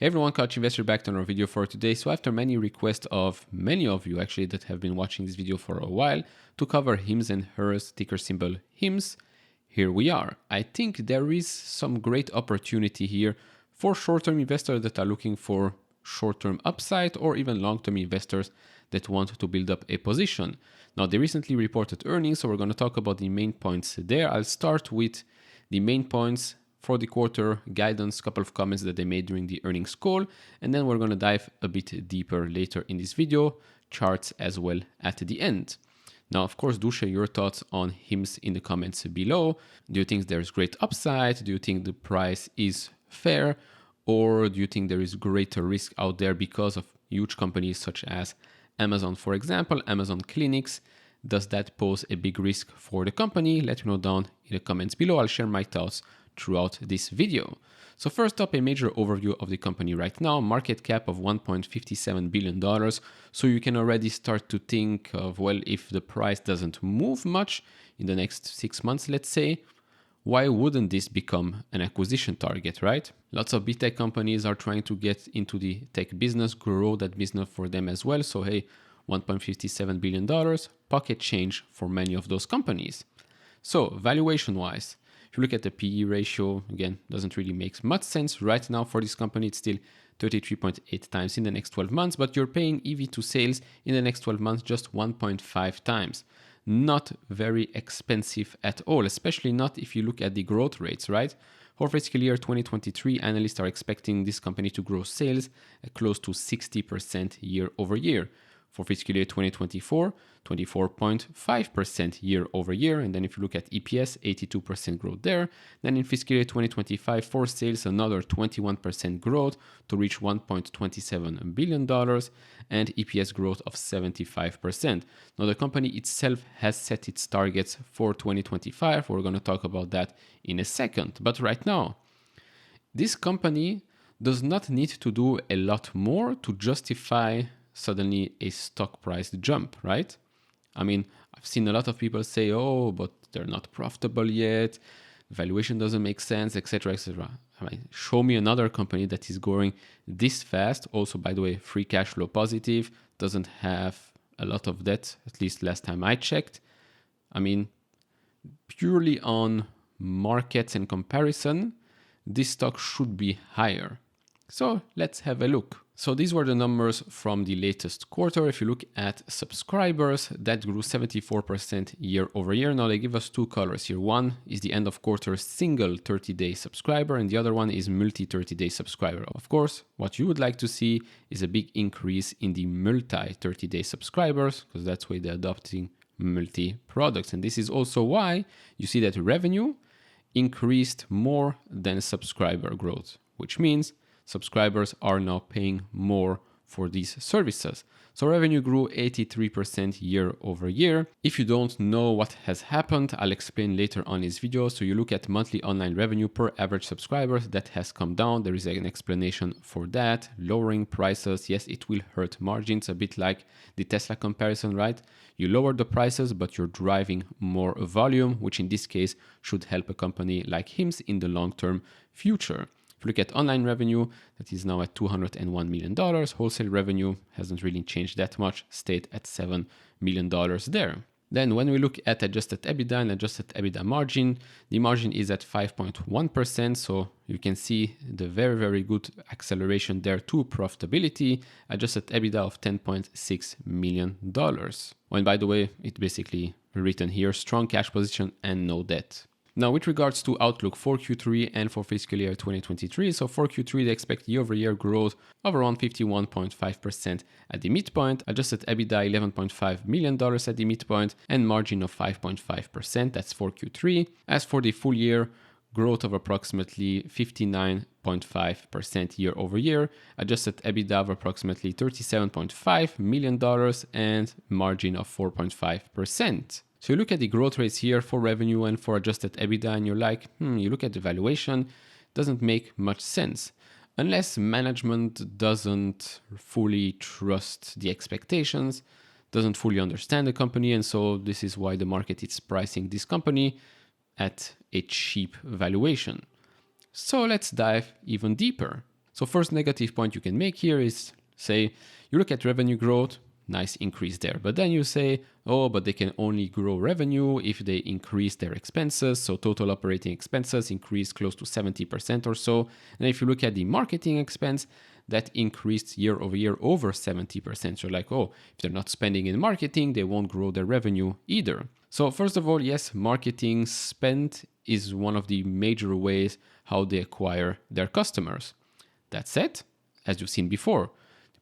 Hey everyone, Couch Investor back to another video for today. So after many requests of many of you actually that have been watching this video for a while to cover HIMS and HERS, ticker symbol HIMS, here we are. I think there is some great opportunity here for short-term investors that are looking for short-term upside or even long-term investors that want to build up a position. Now they recently reported earnings, so we're going to talk about the main points there. I'll start with the main points for the quarter, guidance, couple of comments that they made during the earnings call, and then we're going to dive a bit deeper later in this video, charts as well at the end. Now, of course, do share your thoughts on HIMS in the comments below. Do you think there's great upside? Do you think the price is fair? Or do you think there is greater risk out there because of huge companies such as Amazon, for example, Amazon Clinics? Does that pose a big risk for the company? Let me know down in the comments below. I'll share my thoughts throughout this video. So first up, a major overview of the company right now, market cap of $1.57 billion. So you can already start to think of, well, if the price doesn't move much in the next 6 months, let's say, why wouldn't this become an acquisition target, right? Lots of big tech companies are trying to get into the tech business, grow that business for them as well. So hey, $1.57 billion, pocket change for many of those companies. So valuation-wise, if you look at the PE ratio, again, doesn't really make much sense right now for this company. It's still 33.8 times in the next 12 months, but you're paying EV to sales in the next 12 months just 1.5 times. Not very expensive at all, especially not if you look at the growth rates, right? For fiscal year 2023, analysts are expecting this company to grow sales at close to 60% year over year. For fiscal year 2024, 24.5% year over year. And then if you look at EPS, 82% growth there. Then in fiscal year 2025, for sales, another 21% growth to reach $1.27 billion and EPS growth of 75%. Now the company itself has set its targets for 2025. We're going to talk about that in a second. But right now, this company does not need to do a lot more to justify suddenly a stock price jump, right? I mean, I've seen a lot of people say, oh, but they're not profitable yet, valuation doesn't make sense, etc., etc. I mean, show me another company that is growing this fast. Also, by the way, free cash flow positive, doesn't have a lot of debt, at least last time I checked. I mean, purely on markets and comparison, this stock should be higher. So let's have a look. So these were the numbers from the latest quarter. If you look at subscribers, that grew 74% year over year. Now they give us two colors here. One is the end of quarter single 30-day subscriber, and the other one is multi 30-day subscriber. Of course, what you would like to see is a big increase in the multi 30-day subscribers, because that's why they're adopting multi products. And this is also why you see that revenue increased more than subscriber growth, which means subscribers are now paying more for these services. So revenue grew 83% year over year. If you don't know what has happened, I'll explain later on in this video. So you look at monthly online revenue per average subscriber, that has come down. There is an explanation for that. Lowering prices, yes, it will hurt margins, a bit like the Tesla comparison, right? You lower the prices, but you're driving more volume, which in this case should help a company like HIMS in the long-term future. If you look at online revenue, that is now at $201 million. Wholesale revenue hasn't really changed that much, stayed at $7 million there. Then when we look at adjusted EBITDA and adjusted EBITDA margin, the margin is at 5.1%. So you can see the very, very good acceleration there to profitability, adjusted EBITDA of $10.6 million. And by the way, it's basically written here, strong cash position and no debt. Now, with regards to outlook for Q3 and for fiscal year 2023, so for Q3, they expect year-over-year growth of around 51.5% at the midpoint, adjusted EBITDA $11.5 million at the midpoint, and margin of 5.5%, that's for Q3. As for the full year, growth of approximately 59.5% year over year, adjusted EBITDA of approximately $37.5 million, and margin of 4.5%. So you look at the growth rates here for revenue and for adjusted EBITDA, and you're like, you look at the valuation, doesn't make much sense. Unless management doesn't fully trust the expectations, doesn't fully understand the company, and so this is why the market is pricing this company at a cheap valuation. So let's dive even deeper. So first negative point you can make here is, say, you look at revenue growth, nice increase there. But then you say, oh, but they can only grow revenue if they increase their expenses. So total operating expenses increased close to 70% or so. And if you look at the marketing expense, that increased year over year over 70%. So like, oh, if they're not spending in marketing, they won't grow their revenue either. So first of all, yes, marketing spend is one of the major ways how they acquire their customers. That said, as you've seen before,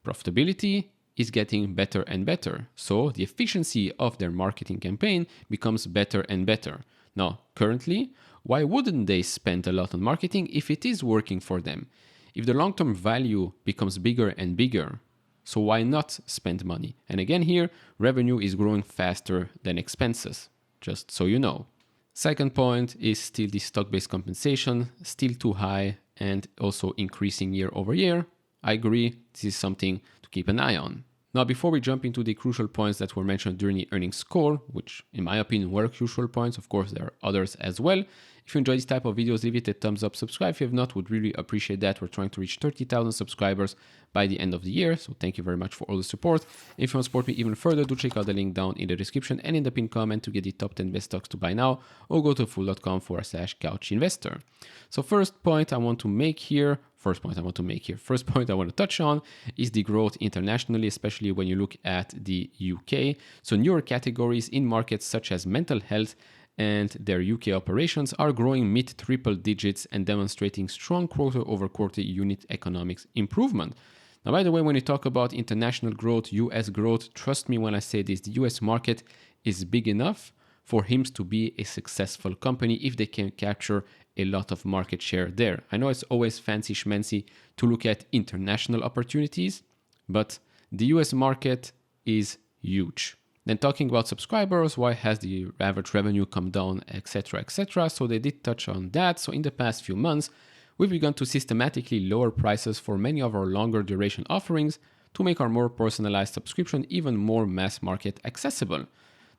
profitability is getting better and better. So the efficiency of their marketing campaign becomes better and better. Now, currently, why wouldn't they spend a lot on marketing if it is working for them? If the long-term value becomes bigger and bigger, so why not spend money? And again here, revenue is growing faster than expenses, just so you know. Second point is still the stock-based compensation, still too high and also increasing year over year. I agree, this is something to keep an eye on. Now, before we jump into the crucial points that were mentioned during the earnings call, which in my opinion were crucial points, of course there are others as well. If you enjoy this type of videos, leave it a thumbs up, subscribe if you have not, would really appreciate that. We're trying to reach 30,000 subscribers by the end of the year, so thank you very much for all the support. If you want to support me even further, do check out the link down in the description and in the pinned comment to get the top 10 best stocks to buy now, or go to fool.com/couch investor. So first point I want to touch on is the growth internationally, especially when you look at the UK. So newer categories in markets such as mental health and their UK operations are growing mid-triple digits and demonstrating strong quarter-over-quarter unit economics improvement. Now, by the way, when you talk about international growth, US growth, trust me when I say this, the US market is big enough for HIMS to be a successful company if they can capture a lot of market share there. I know it's always fancy schmancy to look at international opportunities, but the US market is huge. Then talking about subscribers, why has the average revenue come down, etc., etc. So they did touch on that. So in the past few months, we've begun to systematically lower prices for many of our longer duration offerings to make our more personalized subscription even more mass market accessible.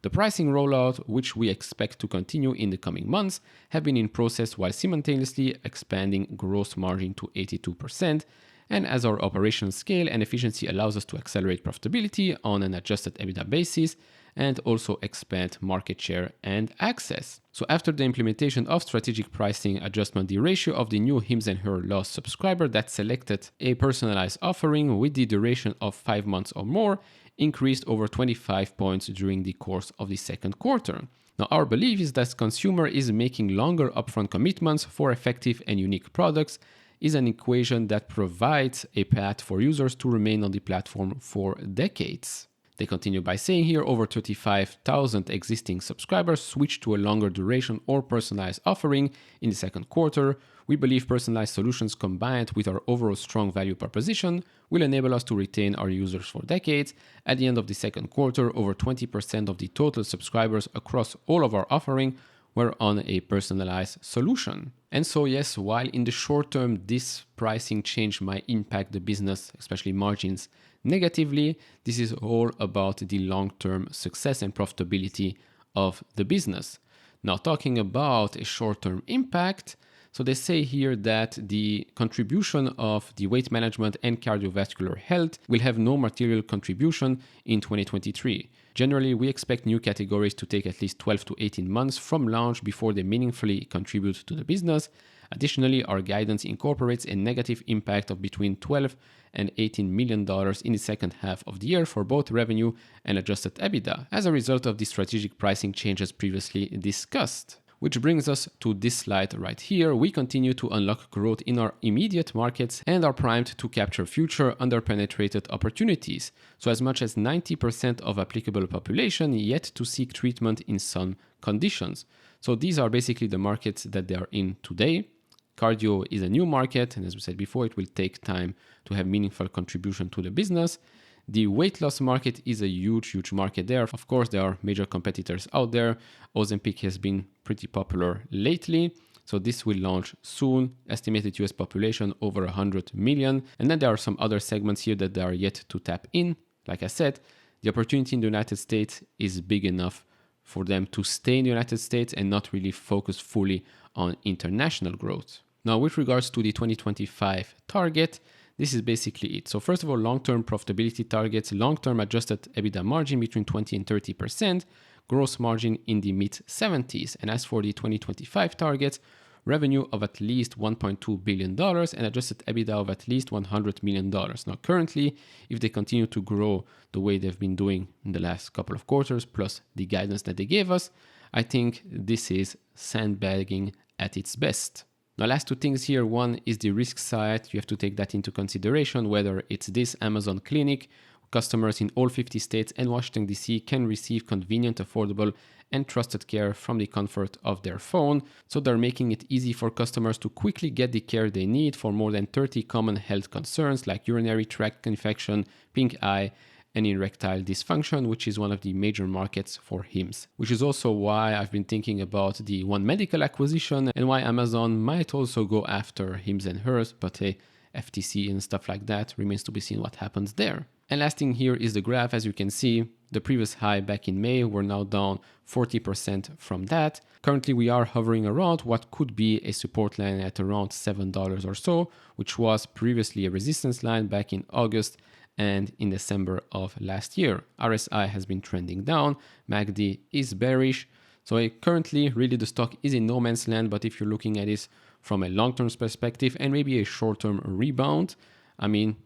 The pricing rollout, which we expect to continue in the coming months, have been in process while simultaneously expanding gross margin to 82%. And as our operational scale and efficiency allows us to accelerate profitability on an adjusted EBITDA basis and also expand market share and access. So after the implementation of strategic pricing adjustment, the ratio of the new HIMS and Her Lost subscriber that selected a personalized offering with the duration of 5 months or more increased over 25 points during the course of the second quarter. Now, our belief is that consumer is making longer upfront commitments for effective and unique products is an equation that provides a path for users to remain on the platform for decades. They continue by saying here over 35,000 existing subscribers switched to a longer duration or personalized offering in the second quarter. We believe personalized solutions combined with our overall strong value proposition will enable us to retain our users for decades. At the end of the second quarter, over 20% of the total subscribers across all of our offering were on a personalized solution. And so yes, while in the short term this pricing change might impact the business, especially margins, negatively, this is all about the long-term success and profitability of the business. Now, talking about a short-term impact, so they say here that the contribution of the weight management and cardiovascular health will have no material contribution in 2023. Generally, we expect new categories to take at least 12 to 18 months from launch before they meaningfully contribute to the business. Additionally, our guidance incorporates a negative impact of between $12 and $18 million in the second half of the year for both revenue and adjusted EBITDA as a result of the strategic pricing changes previously discussed. Which brings us to this slide right here. We continue to unlock growth in our immediate markets and are primed to capture future underpenetrated opportunities. So as much as 90% of applicable population yet to seek treatment in some conditions. So these are basically the markets that they are in today. Cardio is a new market, and as we said before, it will take time to have meaningful contribution to the business. The weight loss market is a huge market there. Of course, there are major competitors out there. Ozempic has been pretty popular lately. So this will launch soon. Estimated US population over 100 million. And then there are some other segments here that they are yet to tap in. Like I said, the opportunity in the United States is big enough for them to stay in the United States and not really focus fully on international growth. Now, with regards to the 2025 target, this is basically it. So first of all, long-term profitability targets, long-term adjusted EBITDA margin between 20 and 30%, gross margin in the mid-70s. And as for the 2025 targets, revenue of at least $1.2 billion and adjusted EBITDA of at least $100 million. Now, currently, if they continue to grow the way they've been doing in the last couple of quarters, plus the guidance that they gave us, I think this is sandbagging at its best. Now, last two things here. One is the risk side. You have to take that into consideration, whether it's this Amazon clinic. Customers in all 50 states and Washington, D.C. can receive convenient, affordable, and trusted care from the comfort of their phone. So they're making it easy for customers to quickly get the care they need for more than 30 common health concerns like urinary tract infection, pink eye, and erectile dysfunction, which is one of the major markets for HIMS. Which is also why I've been thinking about the One Medical acquisition and why Amazon might also go after HIMS and HERS, but hey, FTC and stuff like that remains to be seen what happens there. And last thing here is the graph. As you can see, the previous high back in May, we're now down 40% from that. Currently, we are hovering around what could be a support line at around $7 or so, which was previously a resistance line back in August and in December of last year. RSI has been trending down. MACD is bearish. So currently, really the stock is in no man's land, but if you're looking at this from a long-term perspective and maybe a short-term rebound, I mean,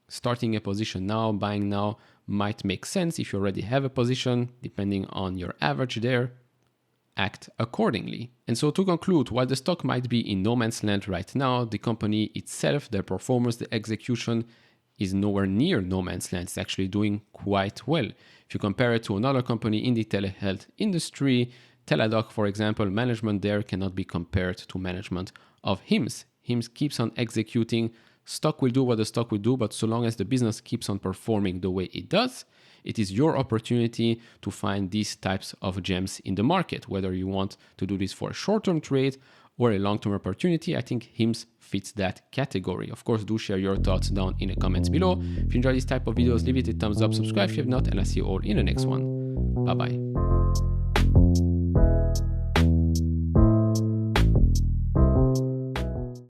starting a position now, buying now might make sense. If you already have a position, depending on your average there, act accordingly. And so to conclude, while the stock might be in no man's land right now, the company itself, their performance, the execution is nowhere near no man's land. It's actually doing quite well. If you compare it to another company in the telehealth industry, Teladoc, for example, management there cannot be compared to management of HIMS. HIMS keeps on executing. Stock will do what the stock will do, but so long as the business keeps on performing the way it does, it is your opportunity to find these types of gems in the market. Whether you want to do this for a short-term trade or a long-term opportunity, I think HIMS fits that category. Of course, do share your thoughts down in the comments below. If you enjoy this type of videos, leave it a thumbs up, subscribe if you have not, and I'll see you all in the next one. Bye-bye.